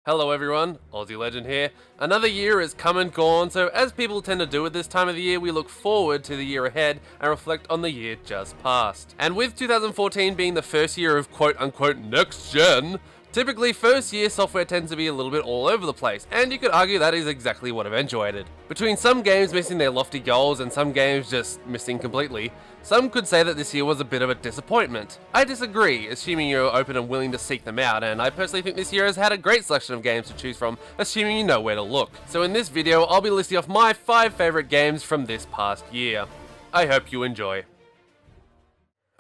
Hello everyone, Aussie Legend here. Another year is come and gone, so as people tend to do at this time of the year, we look forward to the year ahead and reflect on the year just past. And with 2014 being the first year of quote-unquote next gen, typically first year software tends to be a little bit all over the place, and you could argue that is exactly what eventuated. Between some games missing their lofty goals and some games just missing completely, some could say that this year was a bit of a disappointment. I disagree, assuming you're open and willing to seek them out, and I personally think this year has had a great selection of games to choose from, assuming you know where to look. So in this video, I'll be listing off my 5 favourite games from this past year. I hope you enjoy.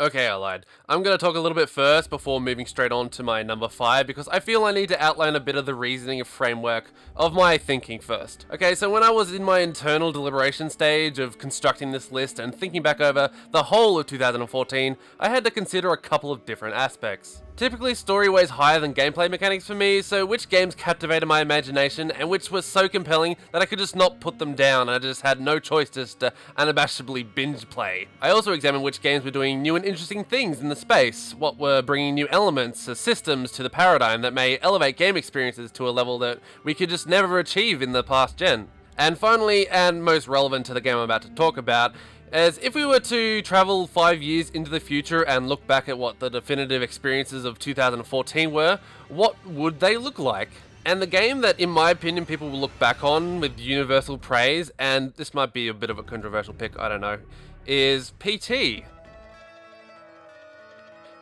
Okay, I lied. I'm going to talk a little bit first before moving straight on to my number 5 because I feel I need to outline a bit of the reasoning and framework of my thinking first. Okay, so when I was in my internal deliberation stage of constructing this list and thinking back over the whole of 2014, I had to consider a couple of different aspects. Typically, story weighs higher than gameplay mechanics for me, so which games captivated my imagination and which were so compelling that I could just not put them down and I just had no choice just to unabashedly binge play. I also examined which games were doing new and interesting things in the space, what were bringing new elements or systems to the paradigm that may elevate game experiences to a level that we could just never achieve in the past gen. And finally, and most relevant to the game I'm about to talk about, as if we were to travel 5 years into the future and look back at what the definitive experiences of 2014 were, what would they look like? And the game that, in my opinion, people will look back on with universal praise, and this might be a bit of a controversial pick, I don't know, is PT.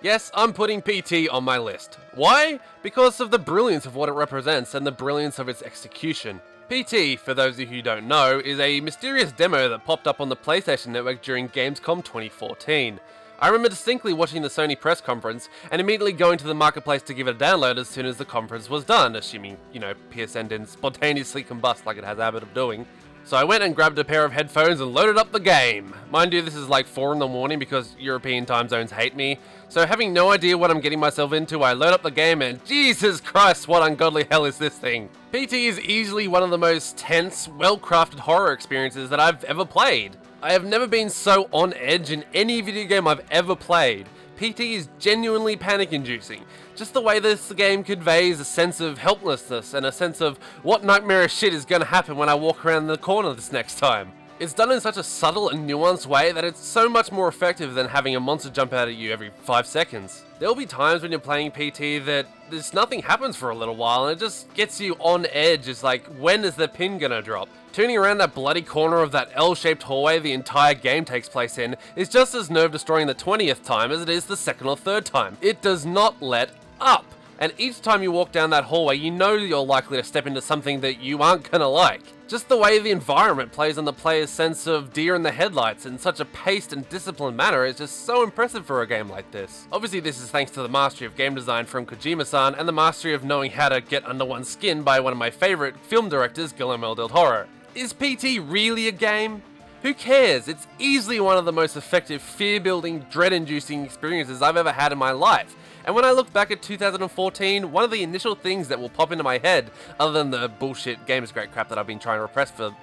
Yes, I'm putting PT on my list. Why? Because of the brilliance of what it represents and the brilliance of its execution. PT, for those of you who don't know, is a mysterious demo that popped up on the PlayStation Network during Gamescom 2014. I remember distinctly watching the Sony press conference and immediately going to the marketplace to give it a download as soon as the conference was done, assuming, you know, PSN didn't spontaneously combust like it has a habit of doing. So I went and grabbed a pair of headphones and loaded up the game. Mind you, this is like 4 in the morning because European time zones hate me. So having no idea what I'm getting myself into, I load up the game and Jesus Christ, what ungodly hell is this thing? PT is easily one of the most tense, well-crafted horror experiences that I've ever played. I have never been so on edge in any video game I've ever played. PT is genuinely panic-inducing. Just the way this game conveys a sense of helplessness and a sense of what nightmarish shit is gonna happen when I walk around the corner this next time. It's done in such a subtle and nuanced way that it's so much more effective than having a monster jump out at you every 5 seconds. There'll be times when you're playing PT that nothing happens for a little while and it just gets you on edge. It's like, when is the pin gonna drop? Turning around that bloody corner of that L-shaped hallway the entire game takes place in is just as nerve-destroying the 20th time as it is the 2nd or 3rd time. It does not let up. And each time you walk down that hallway, you know you're likely to step into something that you aren't gonna like. Just the way the environment plays on the player's sense of deer in the headlights in such a paced and disciplined manner is just so impressive for a game like this. Obviously this is thanks to the mastery of game design from Kojima-san and the mastery of knowing how to get under one's skin by one of my favourite film directors, Guillermo del Toro. Is PT really a game? Who cares? It's easily one of the most effective, fear-building, dread-inducing experiences I've ever had in my life. And when I look back at 2014, one of the initial things that will pop into my head, other than the bullshit game is great crap that I've been trying to repress for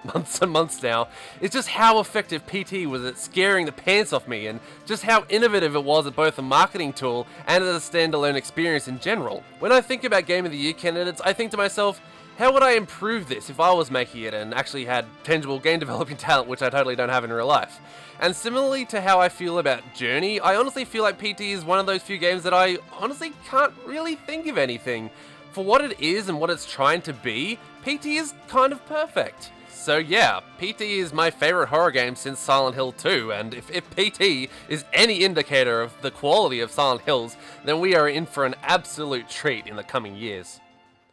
months and months now, is just how effective PT was at scaring the pants off me and just how innovative it was at both a marketing tool and as a standalone experience in general. When I think about Game of the Year candidates, I think to myself, how would I improve this if I was making it and actually had tangible game developing talent, which I totally don't have in real life? And similarly to how I feel about Journey, I honestly feel like PT is one of those few games that I honestly can't really think of anything. For what it is and what it's trying to be, PT is kind of perfect. So yeah, PT is my favourite horror game since Silent Hill 2, and if PT is any indicator of the quality of Silent Hills, then we are in for an absolute treat in the coming years.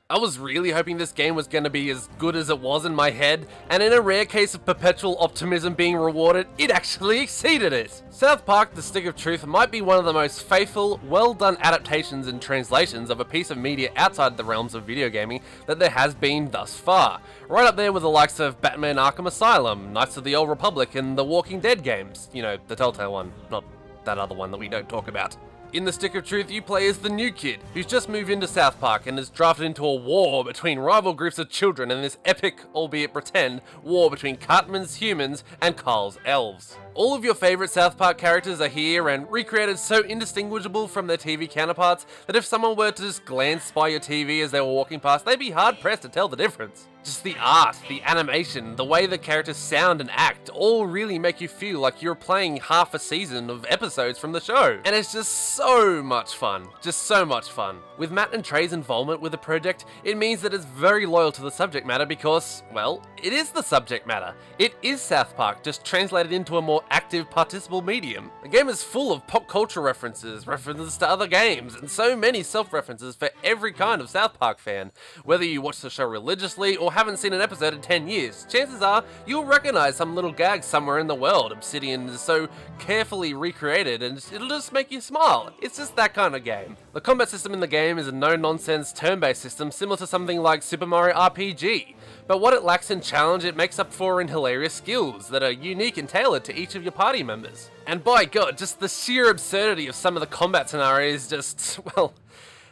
I was really hoping this game was going to be as good as it was in my head, and in a rare case of perpetual optimism being rewarded, it actually exceeded it! South Park: The Stick of Truth might be one of the most faithful, well-done adaptations and translations of a piece of media outside the realms of video gaming that there has been thus far. Right up there with the likes of Batman Arkham Asylum, Knights of the Old Republic, and the Walking Dead games. You know, the Telltale one, not that other one that we don't talk about. In The Stick of Truth, you play as the new kid, who's just moved into South Park and is drafted into a war between rival groups of children in this epic, albeit pretend, war between Cartman's humans and Carl's elves. All of your favourite South Park characters are here and recreated so indistinguishable from their TV counterparts that if someone were to just glance by your TV as they were walking past, they'd be hard pressed to tell the difference. Just the art, the animation, the way the characters sound and act all really make you feel like you're playing half a season of episodes from the show. And it's just so much fun. Just so much fun. With Matt and Trey's involvement with the project, it means that it's very loyal to the subject matter because, well, it is the subject matter. It is South Park, just translated into a more active, participable medium. The game is full of pop culture references, references to other games, and so many self-references for every kind of South Park fan. Whether you watch the show religiously or haven't seen an episode in 10 years, chances are you'll recognize some little gag somewhere in the world. Obsidian is so carefully recreated and it'll just make you smile. It's just that kind of game. The combat system in the game is a no-nonsense turn-based system similar to something like Super Mario RPG. But what it lacks in challenge, it makes up for in hilarious skills that are unique and tailored to each of your party members. And by God, just the sheer absurdity of some of the combat scenarios just, well,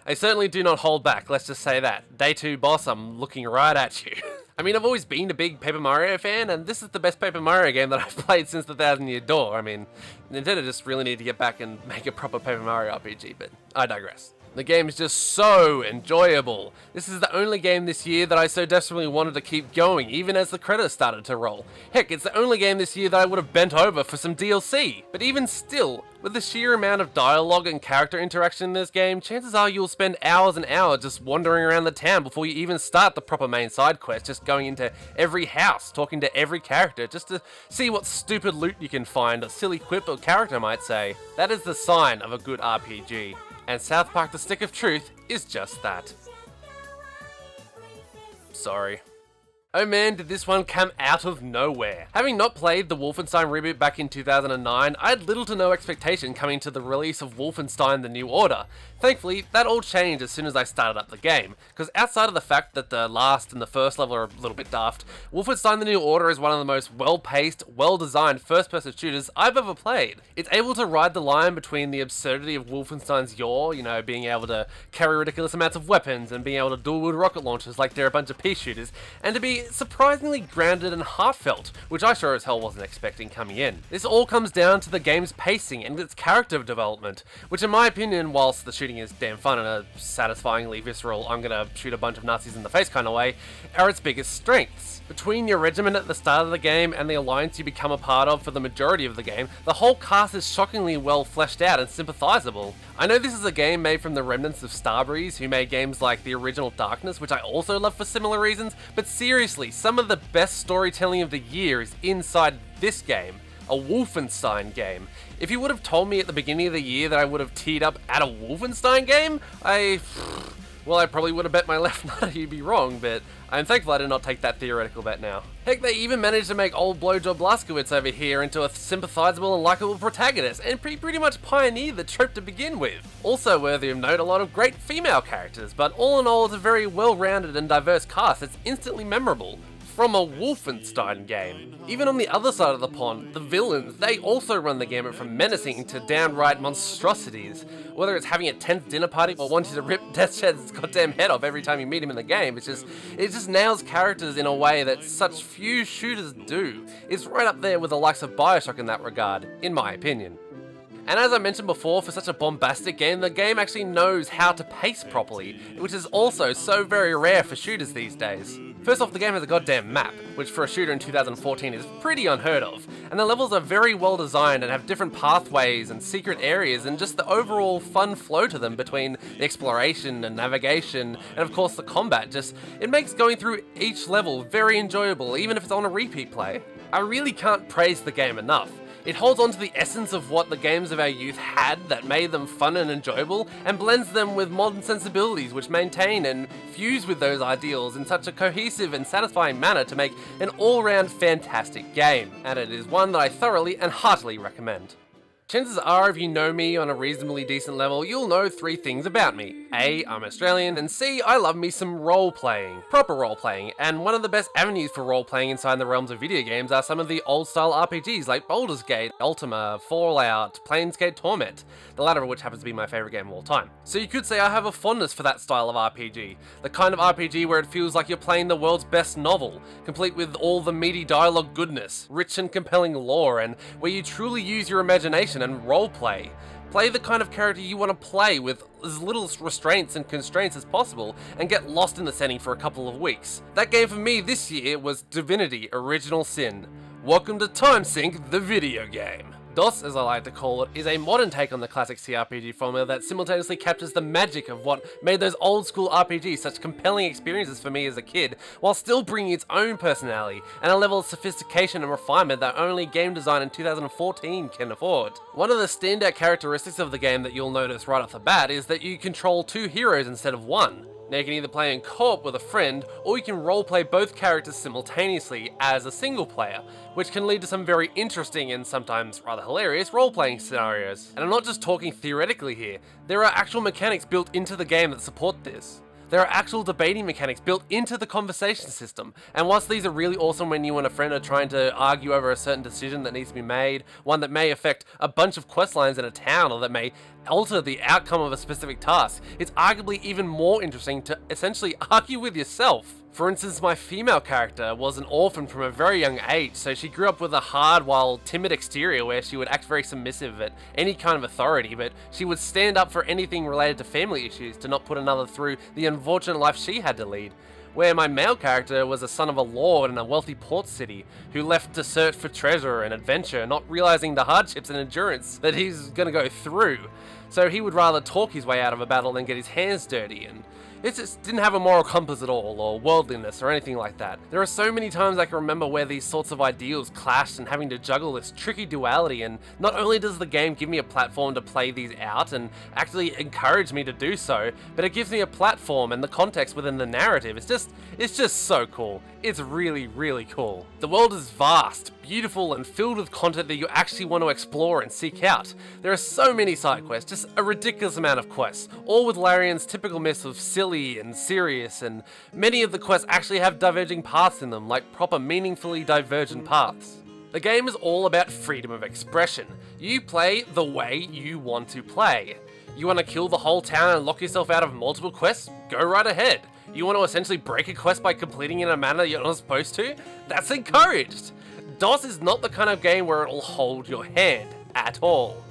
they certainly do not hold back, let's just say that. Day 2 boss, I'm looking right at you. I mean, I've always been a big Paper Mario fan, and this is the best Paper Mario game that I've played since the Thousand Year Door. I mean, Nintendo just really need to get back and make a proper Paper Mario RPG, but I digress. The game is just so enjoyable. This is the only game this year that I so desperately wanted to keep going, even as the credits started to roll. Heck, it's the only game this year that I would have bent over for some DLC. But even still, with the sheer amount of dialogue and character interaction in this game, chances are you'll spend hours and hours just wandering around the town before you even start the proper main side quest, just going into every house, talking to every character, just to see what stupid loot you can find, a silly quip a character might say. That is the sign of a good RPG. And South Park: The Stick of Truth is just that. Sorry. Oh man, did this one come out of nowhere. Having not played the Wolfenstein reboot back in 2009, I had little to no expectation coming to the release of Wolfenstein: The New Order. Thankfully, that all changed as soon as I started up the game, because outside of the fact that the last and the first level are a little bit daft, Wolfenstein: The New Order is one of the most well-paced, well-designed first-person shooters I've ever played. It's able to ride the line between the absurdity of Wolfenstein's yore, you know, being able to carry ridiculous amounts of weapons and being able to dual-wield rocket launchers like they're a bunch of pea shooters, and to be surprisingly grounded and heartfelt, which I sure as hell wasn't expecting coming in. This all comes down to the game's pacing and its character development, which in my opinion, whilst the shooting is damn fun in a satisfyingly visceral, I'm gonna shoot a bunch of Nazis in the face kind of way, are its biggest strengths. Between your regiment at the start of the game and the alliance you become a part of for the majority of the game, the whole cast is shockingly well fleshed out and sympathizable. I know this is a game made from the remnants of Starbreeze, who made games like the original Darkness, which I also love for similar reasons, but seriously, some of the best storytelling of the year is inside this game. A Wolfenstein game. If you would have told me at the beginning of the year that I would have teed up at a Wolfenstein game, I probably would have bet my left nut you'd be wrong, but I'm thankful I did not take that theoretical bet now. Heck, they even managed to make old Blowjob Blazkowicz over here into a sympathizable and likable protagonist, and pretty much pioneered the trope to begin with. Also worthy of note, a lot of great female characters, but all in all, it's a very well-rounded and diverse cast that's instantly memorable. From a Wolfenstein game. Even on the other side of the pond, the villains, they also run the gamut from menacing to downright monstrosities. Whether it's having a 10th dinner party or wanting to rip Deathshad's goddamn head off every time you meet him in the game, it just nails characters in a way that such few shooters do. It's right up there with the likes of Bioshock in that regard, in my opinion. And as I mentioned before, for such a bombastic game, the game actually knows how to pace properly, which is also so very rare for shooters these days. First off, the game has a goddamn map, which for a shooter in 2014 is pretty unheard of, and the levels are very well designed and have different pathways and secret areas and just the overall fun flow to them between the exploration and navigation and of course the combat. It makes going through each level very enjoyable, even if it's on a repeat play. I really can't praise the game enough. It holds on to the essence of what the games of our youth had that made them fun and enjoyable, and blends them with modern sensibilities which maintain and fuse with those ideals in such a cohesive and satisfying manner to make an all-round fantastic game, and it is one that I thoroughly and heartily recommend. Chances are, if you know me on a reasonably decent level, you'll know 3 things about me. A, I'm Australian, and C, I love me some role-playing. Proper role-playing, and one of the best avenues for role-playing inside the realms of video games are some of the old-style RPGs like Baldur's Gate, Ultima, Fallout, Planescape Torment, the latter of which happens to be my favourite game of all time. So you could say I have a fondness for that style of RPG, the kind of RPG where it feels like you're playing the world's best novel, complete with all the meaty dialogue goodness, rich and compelling lore, and where you truly use your imagination and role-play. Play the kind of character you want to play with as little restraints and constraints as possible and get lost in the setting for a couple of weeks. That game for me this year was Divinity Original Sin. Welcome to Timesync, the video game. DOS, as I like to call it, is a modern take on the classic CRPG formula that simultaneously captures the magic of what made those old school RPGs such compelling experiences for me as a kid, while still bringing its own personality and a level of sophistication and refinement that only game design in 2014 can afford. One of the standout characteristics of the game that you'll notice right off the bat is that you control two heroes instead of one. Now you can either play in co-op with a friend, or you can roleplay both characters simultaneously as a single player, which can lead to some very interesting and sometimes rather hilarious role-playing scenarios. And I'm not just talking theoretically here, there are actual mechanics built into the game that support this. There are actual debating mechanics built into the conversation system, and whilst these are really awesome when you and a friend are trying to argue over a certain decision that needs to be made, one that may affect a bunch of quest lines in a town or that may alter the outcome of a specific task, it's arguably even more interesting to essentially argue with yourself. For instance, my female character was an orphan from a very young age, so she grew up with a hard while timid exterior where she would act very submissive at any kind of authority, but she would stand up for anything related to family issues to not put another through the unfortunate life she had to lead. Where my male character was a son of a lord in a wealthy port city who left to search for treasure and adventure, not realizing the hardships and endurance that he's gonna go through. So he would rather talk his way out of a battle than get his hands dirty, and it just didn't have a moral compass at all, or worldliness, or anything like that. There are so many times I can remember where these sorts of ideals clashed and having to juggle this tricky duality, and not only does the game give me a platform to play these out and actually encourage me to do so, but it gives me a platform and the context within the narrative. It's just so cool. It's really, really cool. The world is vast, beautiful, and filled with content that you actually want to explore and seek out. There are so many side quests, just a ridiculous amount of quests, all with Larian's typical mix of silly and serious, and many of the quests actually have diverging paths in them, like proper meaningfully divergent paths. The game is all about freedom of expression. You play the way you want to play. You want to kill the whole town and lock yourself out of multiple quests? Go right ahead. You want to essentially break a quest by completing it in a manner you're not supposed to? That's encouraged. DOS is not the kind of game where it'll hold your hand, at all.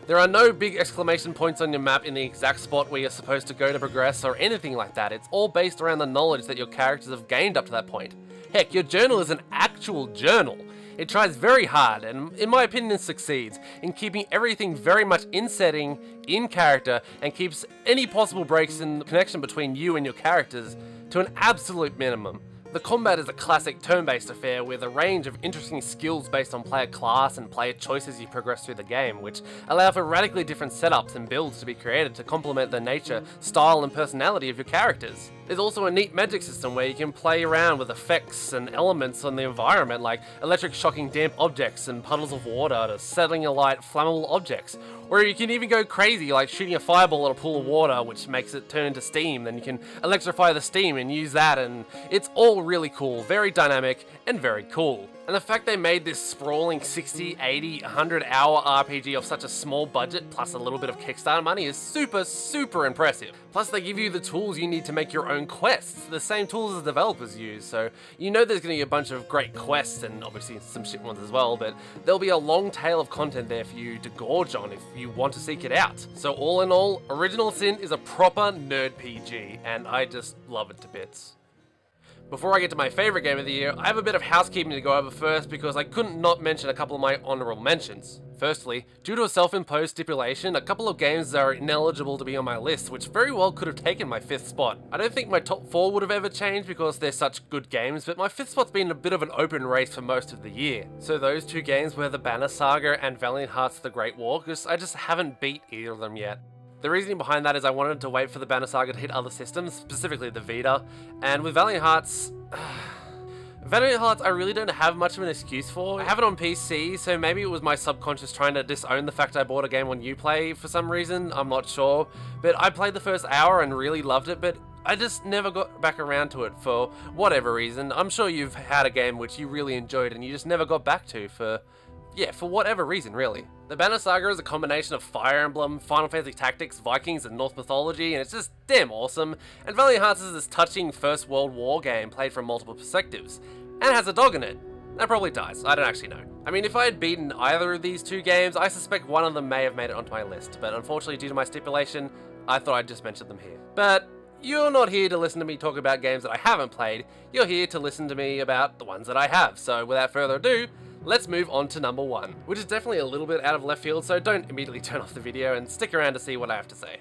There are no big exclamation points on your map in the exact spot where you're supposed to go to progress or anything like that. It's all based around the knowledge that your characters have gained up to that point. Heck, your journal is an actual journal. It tries very hard, and in my opinion succeeds, in keeping everything very much in setting, in character, and keeps any possible breaks in the connection between you and your characters to an absolute minimum. The combat is a classic turn-based affair with a range of interesting skills based on player class and player choices you progress through the game, which allow for radically different setups and builds to be created to complement the nature, style, and personality of your characters. There's also a neat magic system where you can play around with effects and elements on the environment, like electric shocking damp objects and puddles of water to settling alight flammable objects. Or you can even go crazy, like shooting a fireball at a pool of water, which makes it turn into steam. Then you can electrify the steam and use that, and it's all really cool, very dynamic, and very cool. And the fact they made this sprawling 60, 80, 100 hour RPG off such a small budget, plus a little bit of Kickstarter money, is super, super impressive. Plus they give you the tools you need to make your own quests, the same tools as developers use, so you know there's going to be a bunch of great quests, and obviously some shit ones as well, but there'll be a long tail of content there for you to gorge on if you want to seek it out. So all in all, Original Sin is a proper nerd PG, and I just love it to bits. Before I get to my favourite game of the year, I have a bit of housekeeping to go over first because I couldn't not mention a couple of my honourable mentions. Firstly, due to a self-imposed stipulation, a couple of games are ineligible to be on my list, which very well could have taken my 5th spot. I don't think my top 4 would have ever changed because they're such good games, but my 5th spot's been a bit of an open race for most of the year. So those two games were the Banner Saga and Valiant Hearts The Great War, because I just haven't beat either of them yet. The reasoning behind that is I wanted to wait for the Banner Saga to hit other systems, specifically the Vita, and with Valiant Hearts, Valiant Hearts I really don't have much of an excuse for. I have it on PC, so maybe it was my subconscious trying to disown the fact I bought a game on Uplay for some reason, I'm not sure. But I played the first hour and really loved it, but I just never got back around to it for whatever reason. I'm sure you've had a game which you really enjoyed and you just never got back to for whatever reason, really. The Banner Saga is a combination of Fire Emblem, Final Fantasy Tactics, Vikings, and Norse mythology, and it's just damn awesome. And Valiant Hearts is this touching First World War game played from multiple perspectives, and has a dog in it. That probably dies, I don't actually know. I mean, if I had beaten either of these two games, I suspect one of them may have made it onto my list, but unfortunately due to my stipulation, I thought I'd just mention them here. But you're not here to listen to me talk about games that I haven't played, you're here to listen to me about the ones that I have, so without further ado, let's move on to number 1, which is definitely a little bit out of left field, so don't immediately turn off the video and stick around to see what I have to say.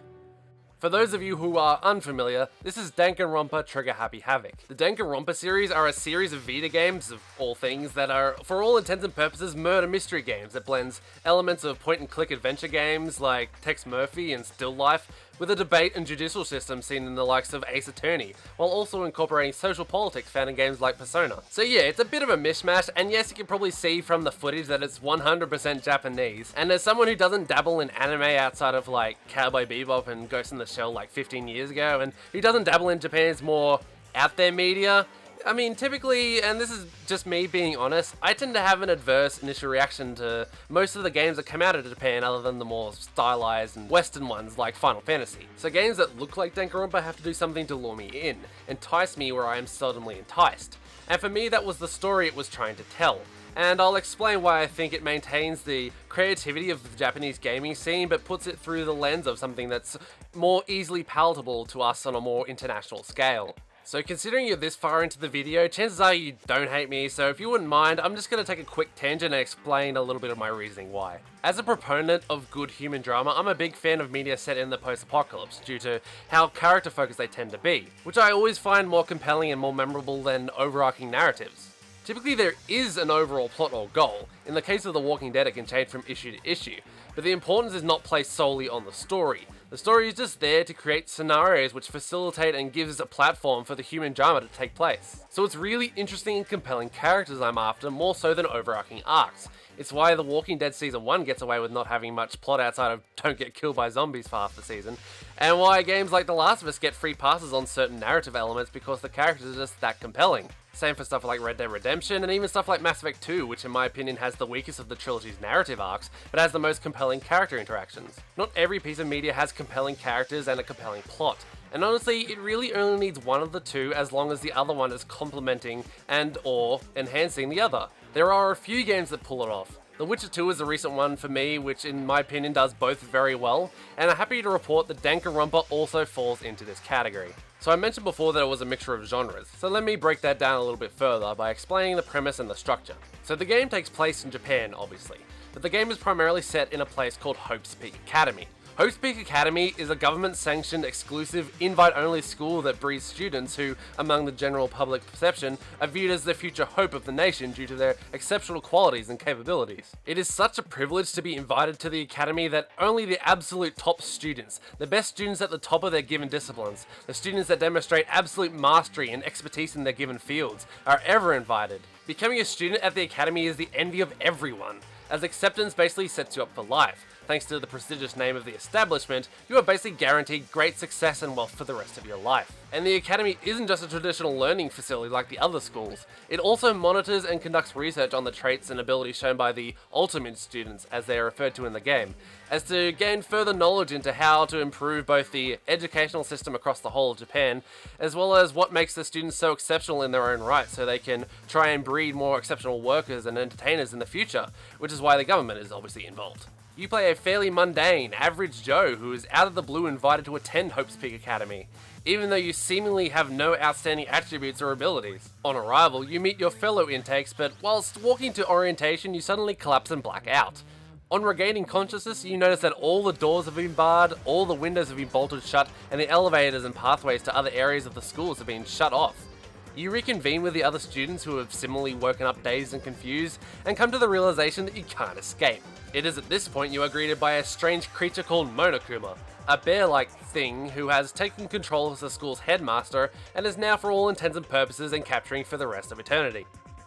For those of you who are unfamiliar, this is Danganronpa Trigger Happy Havoc. The Danganronpa series are a series of Vita games, of all things, that are, for all intents and purposes, murder mystery games that blends elements of point-and-click adventure games like Tex Murphy and Still Life with a debate and judicial system seen in the likes of Ace Attorney, while also incorporating social politics found in games like Persona. So yeah, it's a bit of a mishmash, and yes, you can probably see from the footage that it's 100% Japanese. And as someone who doesn't dabble in anime outside of like Cowboy Bebop and Ghost in the Shell like 15 years ago, and who doesn't dabble in Japan's more out there media, I mean, typically, and this is just me being honest, I tend to have an adverse initial reaction to most of the games that come out of Japan other than the more stylized and Western ones like Final Fantasy. So games that look like Danganronpa have to do something to lure me in, entice me where I am seldomly enticed. And for me, that was the story it was trying to tell. And I'll explain why I think it maintains the creativity of the Japanese gaming scene, but puts it through the lens of something that's more easily palatable to us on a more international scale. So considering you're this far into the video, chances are you don't hate me, so if you wouldn't mind, I'm just going to take a quick tangent and explain a little bit of my reasoning why. As a proponent of good human drama, I'm a big fan of media set in the post-apocalypse, due to how character-focused they tend to be, which I always find more compelling and more memorable than overarching narratives. Typically there is an overall plot or goal. In the case of The Walking Dead, it can change from issue to issue, but the importance is not placed solely on the story. The story is just there to create scenarios which facilitate and gives a platform for the human drama to take place. So it's really interesting and compelling characters I'm after, more so than overarching arcs. It's why The Walking Dead Season 1 gets away with not having much plot outside of don't get killed by zombies for half the season, and why games like The Last of Us get free passes on certain narrative elements because the characters are just that compelling. Same for stuff like Red Dead Redemption, and even stuff like Mass Effect 2, which in my opinion has the weakest of the trilogy's narrative arcs, but has the most compelling character interactions. Not every piece of media has compelling characters and a compelling plot, and honestly, it really only needs one of the two as long as the other one is complementing and/or enhancing the other. There are a few games that pull it off. The Witcher 2 is a recent one for me, which in my opinion does both very well, and I'm happy to report that Danganronpa also falls into this category. So I mentioned before that it was a mixture of genres, so let me break that down a little bit further by explaining the premise and the structure. So the game takes place in Japan, obviously, but the game is primarily set in a place called Hope's Peak Academy. Hope's Peak Academy is a government-sanctioned, exclusive, invite-only school that breeds students who, among the general public perception, are viewed as the future hope of the nation due to their exceptional qualities and capabilities. It is such a privilege to be invited to the academy that only the absolute top students, the best students at the top of their given disciplines, the students that demonstrate absolute mastery and expertise in their given fields, are ever invited. Becoming a student at the academy is the envy of everyone, as acceptance basically sets you up for life. Thanks to the prestigious name of the establishment, you are basically guaranteed great success and wealth for the rest of your life. And the academy isn't just a traditional learning facility like the other schools, it also monitors and conducts research on the traits and abilities shown by the ultimate students, as they are referred to in the game, as to gain further knowledge into how to improve both the educational system across the whole of Japan, as well as what makes the students so exceptional in their own right, so they can try and breed more exceptional workers and entertainers in the future, which is why the government is obviously involved. You play a fairly mundane, average Joe who is out of the blue invited to attend Hope's Peak Academy, even though you seemingly have no outstanding attributes or abilities. On arrival, you meet your fellow intakes, but whilst walking to orientation, you suddenly collapse and black out. On regaining consciousness, you notice that all the doors have been barred, all the windows have been bolted shut, and the elevators and pathways to other areas of the schools have been shut off. You reconvene with the other students who have similarly woken up dazed and confused, and come to the realization that you can't escape. It is at this point you are greeted by a strange creature called Monokuma, a bear-like thing who has taken control of the school's headmaster and is now for all intents and purposes and capturing for the rest of eternity.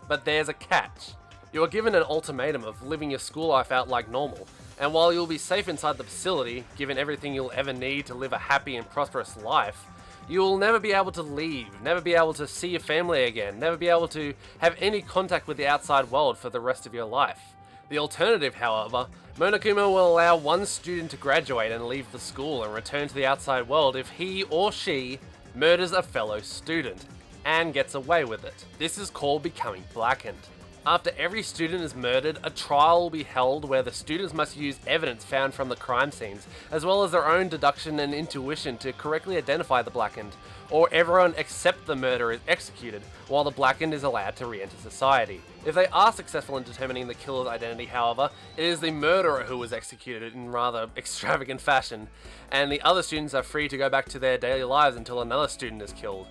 But there's a catch. You are given an ultimatum of living your school life out like normal, and while you'll be safe inside the facility, given everything you'll ever need to live a happy and prosperous life, you'll never be able to leave, never be able to see your family again, never be able to have any contact with the outside world for the rest of your life. The alternative, however, Monokuma will allow one student to graduate and leave the school and return to the outside world if he or she murders a fellow student, and gets away with it. This is called becoming blackened. After every student is murdered, a trial will be held where the students must use evidence found from the crime scenes, as well as their own deduction and intuition to correctly identify the blackened, or everyone except the murderer is executed, while the blackened is allowed to re-enter society. If they are successful in determining the killer's identity, however, it is the murderer who was executed in rather extravagant fashion, and the other students are free to go back to their daily lives until another student is killed.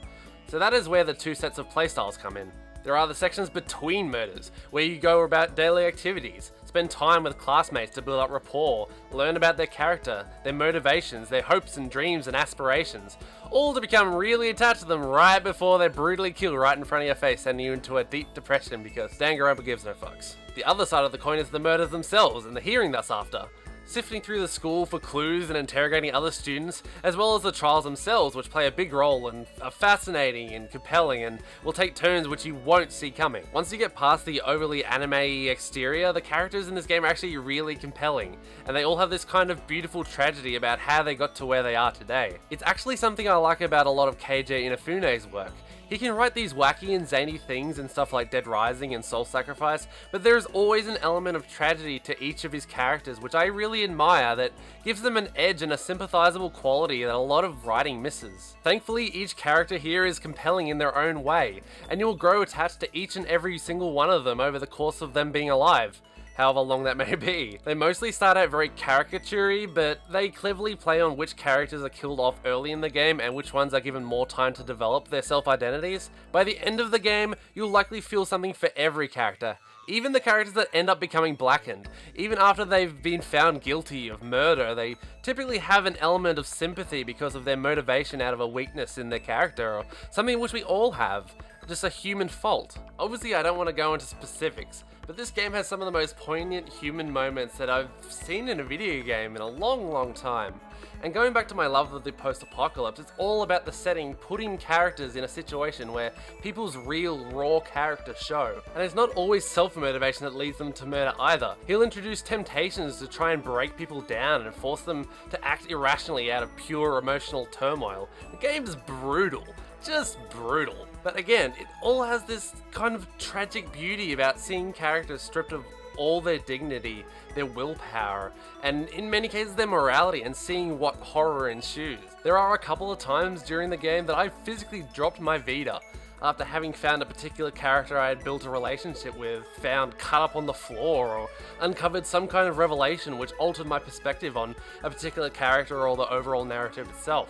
So that is where the two sets of playstyles come in. There are the sections between murders, where you go about daily activities, spend time with classmates to build up rapport, learn about their character, their motivations, their hopes and dreams and aspirations, all to become really attached to them right before they're brutally killed right in front of your face, sending you into a deep depression because Danganronpa gives no fucks. The other side of the coin is the murders themselves and the hearing that's after. Sifting through the school for clues and interrogating other students, as well as the trials themselves, which play a big role and are fascinating and compelling and will take turns which you won't see coming. Once you get past the overly anime-y exterior, the characters in this game are actually really compelling, and they all have this kind of beautiful tragedy about how they got to where they are today. It's actually something I like about a lot of Keiji Inafune's work. He can write these wacky and zany things and stuff like Dead Rising and Soul Sacrifice, but there is always an element of tragedy to each of his characters which I really admire, that gives them an edge and a sympathizable quality that a lot of writing misses. Thankfully, each character here is compelling in their own way, and you'll grow attached to each and every single one of them over the course of them being alive, however long that may be. They mostly start out very caricature-y, but they cleverly play on which characters are killed off early in the game and which ones are given more time to develop their self-identities. By the end of the game, you'll likely feel something for every character. Even the characters that end up becoming blackened, even after they've been found guilty of murder, they typically have an element of sympathy because of their motivation out of a weakness in their character, or something which we all have, just a human fault. Obviously, I don't want to go into specifics, but this game has some of the most poignant human moments that I've seen in a video game in a long time. And going back to my love of the post-apocalypse, it's all about the setting, putting characters in a situation where people's real, raw characters show. And it's not always self-motivation that leads them to murder either. He'll introduce temptations to try and break people down and force them to act irrationally out of pure emotional turmoil. The game's brutal. Just brutal. But again, it all has this kind of tragic beauty about seeing characters stripped of all their dignity, their willpower, and in many cases their morality, and seeing what horror ensues. There are a couple of times during the game that I physically dropped my Vita after having found a particular character I had built a relationship with, found cut up on the floor, or uncovered some kind of revelation which altered my perspective on a particular character or the overall narrative itself.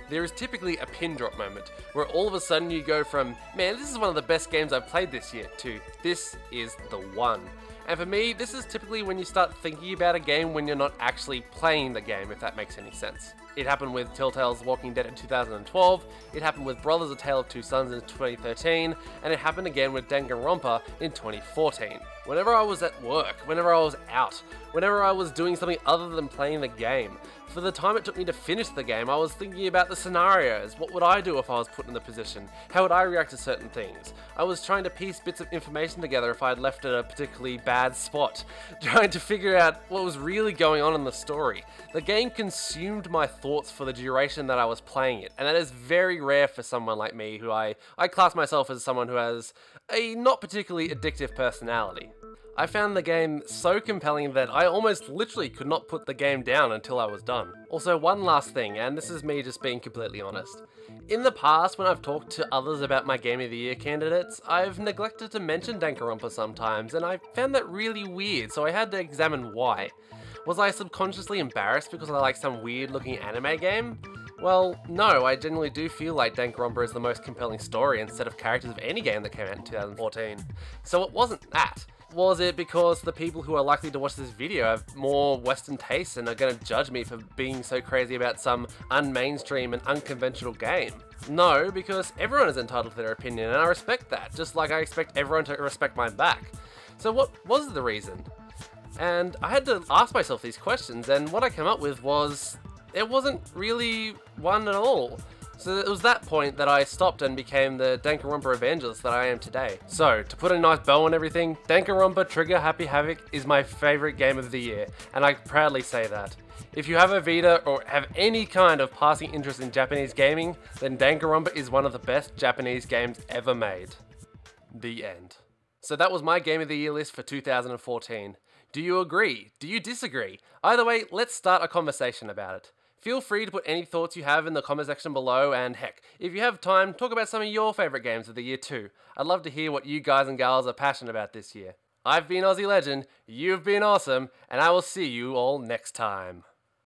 There is typically a pin drop moment, where all of a sudden you go from, man, this is one of the best games I've played this year, to this is the one. And for me, this is typically when you start thinking about a game when you're not actually playing the game, if that makes any sense. It happened with Telltale's Walking Dead in 2012, it happened with Brothers: A Tale of Two Sons in 2013, and it happened again with Danganronpa in 2014. Whenever I was at work, whenever I was out, whenever I was doing something other than playing the game, for the time it took me to finish the game, I was thinking about the scenarios. What would I do if I was put in the position? How would I react to certain things? I was trying to piece bits of information together if I had left at a particularly bad spot, trying to figure out what was really going on in the story. The game consumed my thoughts for the duration that I was playing it, and that is very rare for someone like me, who I class myself as someone who has a not particularly addictive personality. I found the game so compelling that I almost literally could not put the game down until I was done. Also, one last thing, and this is me just being completely honest. In the past, when I've talked to others about my Game of the Year candidates, I've neglected to mention Danganronpa sometimes, and I found that really weird, so I had to examine why. Was I subconsciously embarrassed because I like some weird looking anime game? Well, no, I genuinely do feel like Danganronpa is the most compelling story and set of characters of any game that came out in 2014. So it wasn't that. Was it because the people who are likely to watch this video have more Western tastes and are going to judge me for being so crazy about some unmainstream and unconventional game? No, because everyone is entitled to their opinion, and I respect that, just like I expect everyone to respect mine back. So what was the reason? And I had to ask myself these questions, and what I came up with was, it wasn't really one at all. So it was that point that I stopped and became the Danganronpa evangelist that I am today. So, to put a nice bow on everything, Danganronpa Trigger Happy Havoc is my favourite game of the year, and I proudly say that. If you have a Vita or have any kind of passing interest in Japanese gaming, then Danganronpa is one of the best Japanese games ever made. The end. So that was my Game of the Year list for 2014. Do you agree? Do you disagree? Either way, let's start a conversation about it. Feel free to put any thoughts you have in the comment section below, and heck, if you have time, talk about some of your favourite games of the year too. I'd love to hear what you guys and gals are passionate about this year. I've been Aussie Legend, you've been awesome, and I will see you all next time.